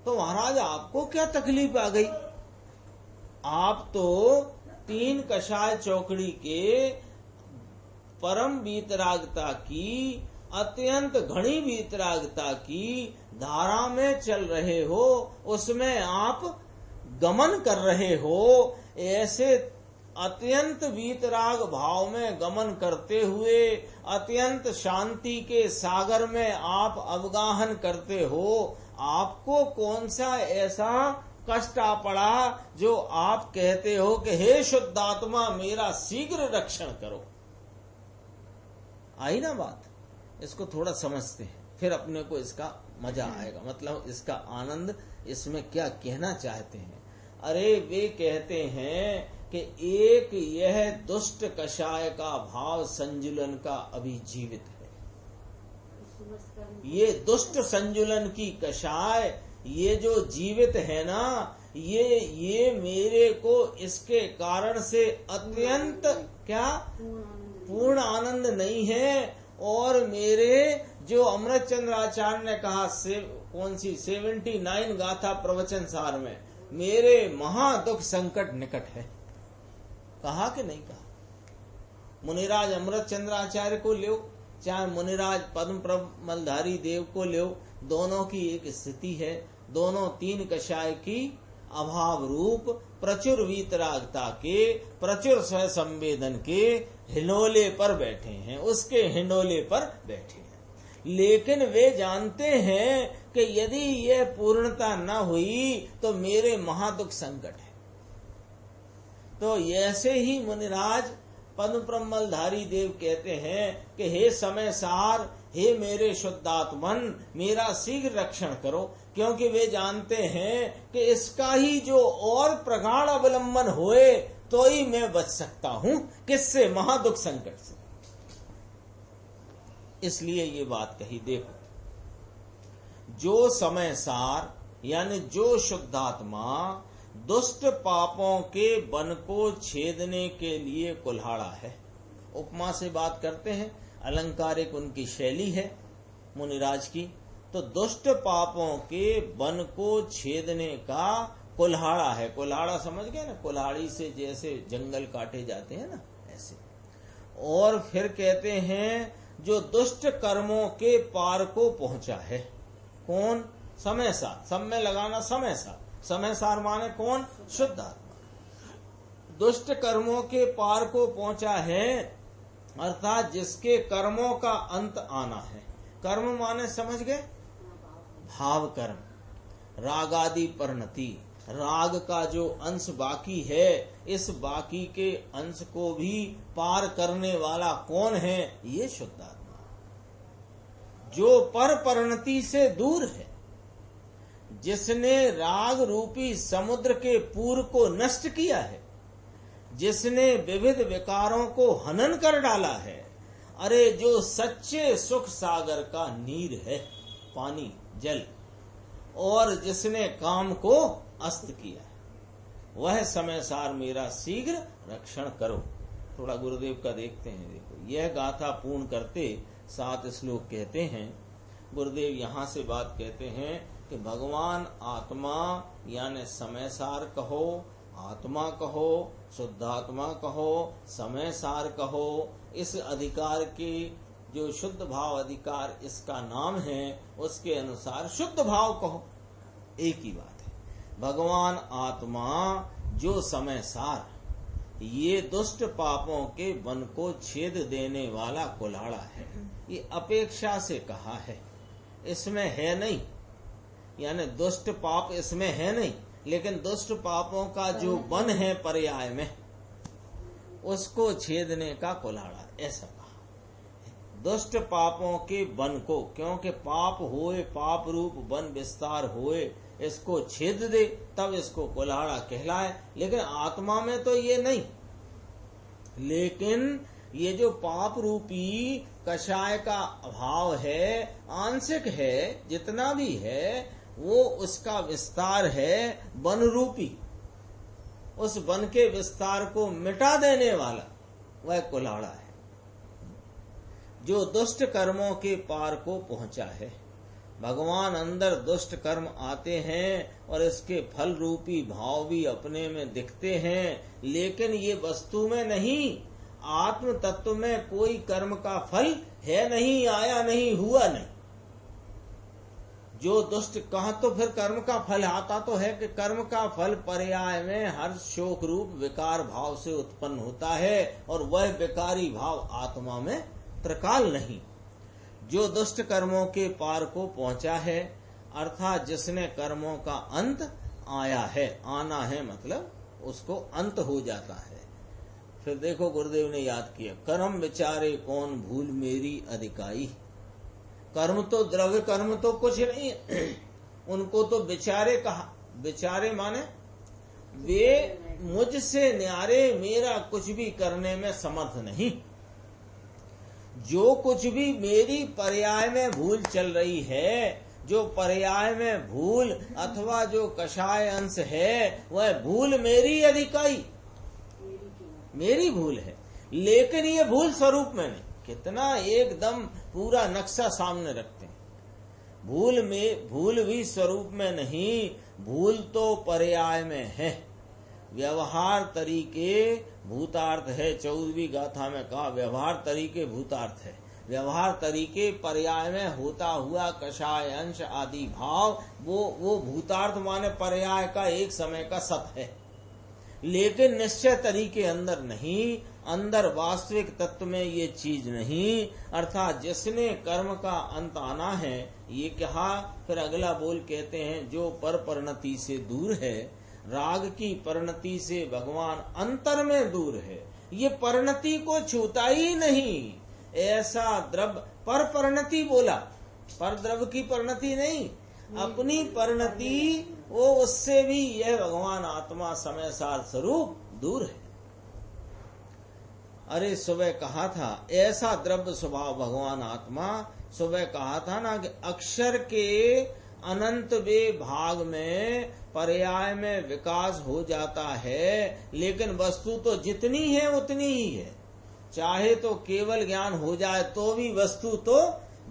तो महाराज आपको क्या तकलीफ आ गई? आप तो 3 कषाय चौकड़ी के परम वीतरागता की, अत्यंत घनी वीतरागता की धारा में चल रहे हो, उसमें आप गमन कर रहे हो। ऐसे अत्यंत वीतराग भाव में गमन करते हुए अत्यंत शांति के सागर में आप अवगाहन करते हो। आपको कौन सा ऐसा कष्ट आ पड़ा जो आप कहते हो कि हे शुद्धात्मा मेरा शीघ्र रक्षण करो? आई ना बात? इसको थोड़ा समझते हैं, फिर अपने को इसका मजा आएगा, मतलब इसका आनंद, इसमें क्या कहना चाहते हैं। अरे वे कहते हैं कि एक यह दुष्ट कषाय का भाव संजुलन का अभी जीवित है। ये दुष्ट संजुलन की कषाय, ये जो जीवित है ना, ये मेरे को इसके कारण से अत्यंत क्या पूर्ण आनंद नहीं है। और मेरे जो अमृत चंद्र आचार्य ने कहा, कौन सी 79 गाथा प्रवचन सार में, मेरे महा दुख संकट निकट है। कहा कि नहीं कहा? मुनिराज अमृत चंद्र आचार्य को लो, चाहे मुनिराज पद्म प्रमलधारी देव को लो, दोनों की एक स्थिति है। दोनों तीन कषाय की अभाव रूप प्रचुर वीतरागता के, प्रचुर स्व संवेदन के हिंडोले पर बैठे हैं, उसके हिंडोले पर बैठे हैं। लेकिन वे जानते हैं कि यदि यह पूर्णता न हुई तो मेरे महादुख संकट है। तो ऐसे ही मुनिराज पद्म प्रमलधारी देव कहते हैं कि हे समय सार, हे मेरे शुद्धात्मन, मेरा शीघ्र रक्षण करो, क्योंकि वे जानते हैं कि इसका ही जो और प्रगाढ़ अवलंबन होए तो ही मैं बच सकता हूं, किससे? महादुख संकट से। इसलिए ये बात कही। देखो, जो समय सार यानी जो शुद्धात्मा दुष्ट पापों के बन को छेदने के लिए कुल्हाड़ा है। उपमा से बात करते हैं, अलंकारिक उनकी शैली है मुनिराज की। तो दुष्ट पापों के बन को छेदने का कुल्हाड़ा है। कुल्हाड़ा समझ गए ना, कुल्हाड़ी से जैसे जंगल काटे जाते हैं ना, ऐसे। और फिर कहते हैं जो दुष्ट कर्मों के पार को पहुंचा है। कौन? समय सार। सब में लगाना समय सार। समय सार माने कौन? शुद्ध आत्मा। दुष्ट कर्मों के पार को पहुंचा है, अर्थात जिसके कर्मों का अंत आना है। कर्म माने समझ गए? भाव कर्म, राग आदि परिणति। राग का जो अंश बाकी है, इस बाकी के अंश को भी पार करने वाला कौन है? ये शुद्ध आत्मा, जो पर परिणति से दूर है, जिसने राग रूपी समुद्र के पूर को नष्ट किया है, जिसने विविध विकारों को हनन कर डाला है। अरे जो सच्चे सुख सागर का नीर है, पानी जल, और जिसने काम को अस्त किया है, वह समय सार मेरा शीघ्र रक्षण करो। थोड़ा गुरुदेव का देखते हैं। देखो, यह गाथा पूर्ण करते 7 श्लोक कहते हैं। गुरुदेव यहाँ से बात कहते हैं कि भगवान आत्मा यानी समय सार कहो, आत्मा कहो, शुद्धात्मा कहो, समय सार कहो, इस अधिकार के जो शुद्ध भाव अधिकार इसका नाम है, उसके अनुसार शुद्ध भाव कहो, एक ही बात है। भगवान आत्मा जो समय सार, ये दुष्ट पापों के वन को छेद देने वाला कुल्हाड़ा है। ये अपेक्षा से कहा है, इसमें है नहीं, यानी दुष्ट पाप इसमें है नहीं, लेकिन दुष्ट पापों का जो वन है पर्याय में, उसको छेदने का कुल्हाड़ा, ऐसा कहा। दुष्ट पापों के वन को, क्योंकि पाप होए, पाप रूप वन विस्तार होए, इसको छेद दे, तब इसको कुल्हाड़ा कहलाए। लेकिन आत्मा में तो ये नहीं। लेकिन ये जो पाप रूपी कषाय का अभाव है, आंशिक है, जितना भी है वो उसका विस्तार है वन रूपी। उस वन के विस्तार को मिटा देने वाला वह कुल्हाड़ा है, जो दुष्ट कर्मों के पार को पहुंचा है। भगवान अंदर दुष्ट कर्म आते हैं और इसके फल रूपी भाव भी अपने में दिखते हैं, लेकिन ये वस्तु में नहीं, आत्म तत्व में कोई कर्म का फल है नहीं, आया नहीं, हुआ नहीं। जो दुष्ट कहा तो फिर कर्म का फल आता तो है कि कर्म का फल पर्याय में हर शोक रूप विकार भाव से उत्पन्न होता है, और वह विकारी भाव आत्मा में त्रिकाल नहीं। जो दुष्ट कर्मों के पार को पहुंचा है, अर्थात जिसने कर्मों का अंत आया है, आना है मतलब उसको अंत हो जाता है। फिर देखो गुरुदेव ने याद किया, कर्म विचारे कौन भूल मेरी अधिकाई। कर्म तो द्रव्य कर्म तो कुछ नहीं है, उनको तो विचारे कहा। विचारे माने वे मुझसे न्यारे, मेरा कुछ भी करने में समर्थ नहीं। जो कुछ भी मेरी पर्याय में भूल चल रही है, जो पर्याय में भूल अथवा जो कषाय अंश है, वह भूल मेरी अधिकाई, मेरी भूल है। लेकिन ये भूल स्वरूप में नहीं। कितना एकदम पूरा नक्शा सामने रखते हैं। भूल भी स्वरूप में नहीं, भूल तो पर्याय में है। व्यवहार तरीके भूतार्थ है। 14वीं गाथा में कहा व्यवहार तरीके भूतार्थ है, व्यवहार तरीके पर्याय में होता हुआ कषाय अंश आदि भाव वो भूतार्थ माने पर्याय का एक समय का सत है, लेकिन निश्चय तरीके अंदर नहीं, अंदर वास्तविक तत्व में ये चीज नहीं। अर्थात जिसने कर्म का अंत आना है ये कहा। फिर अगला बोल कहते हैं जो पर परिणति से दूर है, राग की परिणति से भगवान अंतर में दूर है, ये परिणति को छूता ही नहीं। ऐसा द्रव्य पर परिणति बोला, पर द्रव्य की परिणति नहीं, अपनी परिणति वो उससे भी यह भगवान आत्मा समय सार स्वरूप दूर है। अरे सुबह कहा था ऐसा द्रव्य स्वभाव भगवान आत्मा, सुबह कहा था ना कि अक्षर के अनंत वे भाग में पर्याय में विकास हो जाता है, लेकिन वस्तु तो जितनी है उतनी ही है। चाहे तो केवल ज्ञान हो जाए तो भी वस्तु तो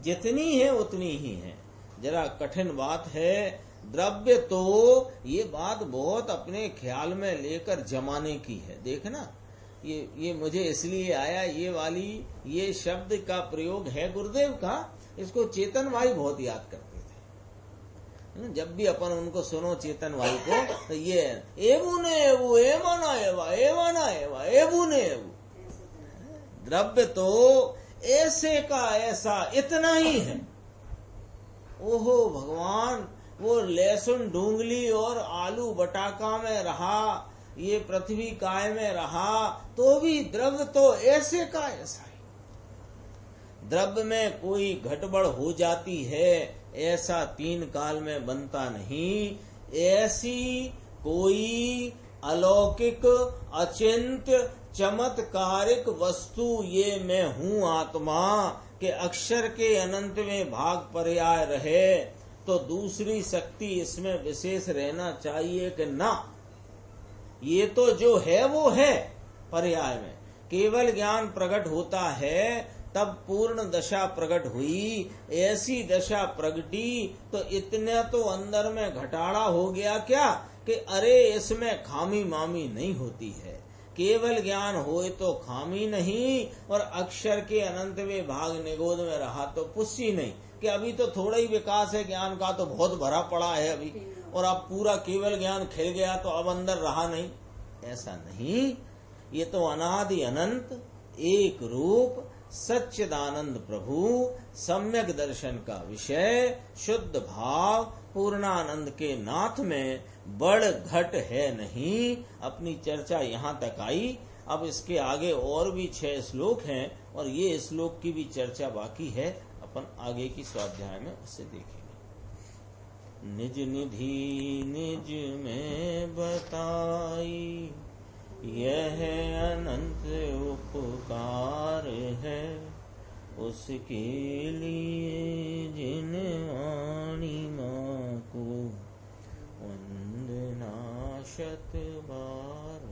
जितनी है उतनी ही है। जरा कठिन बात है। द्रव्य तो ये बात बहुत अपने ख्याल में लेकर जमाने की है। देखना ये मुझे इसलिए आया, ये शब्द का प्रयोग है गुरुदेव का, इसको चेतन भाई बहुत याद करते थे। जब भी अपन उनको सुनो चेतन भाई को तो ये एवु ने एवु एवना एवा एवना एवा एवु ने एवु, द्रव्य तो ऐसे का ऐसा इतना ही है। ओहो भगवान, वो लहसुन डूंगली और आलू बटाका में रहा, ये पृथ्वी काय में रहा, तो भी द्रव्य तो ऐसे का ऐसा ही। द्रव्य में कोई घटबड़ हो जाती है ऐसा तीन काल में बनता नहीं। ऐसी कोई अलौकिक अचिंत्य चमत्कारिक वस्तु ये मैं हूँ आत्मा के अक्षर के अनंत में भाग पर्याय रहे तो दूसरी शक्ति इसमें विशेष रहना चाहिए कि ना। ये तो जो है वो है। पर्याय में केवल ज्ञान प्रकट होता है तब पूर्ण दशा प्रकट हुई। ऐसी दशा प्रगटी तो इतना तो अंदर में घटाड़ा हो गया क्या कि अरे इसमें खामी मामी नहीं होती है। केवल ज्ञान होए तो खामी नहीं, और अक्षर के अनंत में भाग निगोद में रहा तो पुष्टि नहीं कि अभी तो थोड़ा ही विकास है ज्ञान का, तो बहुत भरा पड़ा है अभी, और अब पूरा केवल ज्ञान खिल गया तो अब अंदर रहा नहीं। ऐसा नहीं, ये तो अनादि अनंत एक रूप सच्चिदानंद प्रभु सम्यक दर्शन का विषय शुद्ध भाव पूर्णानंद के नाथ में बड़ घट है नहीं। अपनी चर्चा यहाँ तक आई। अब इसके आगे और भी 6 श्लोक हैं और ये श्लोक की भी चर्चा बाकी है, अपन आगे की स्वाध्याय में उससे देखेंगे। निज निधि निज में बताई यह अनंत उपकार है, उसके लिए जिन वाणी मां को वंदना शत बार।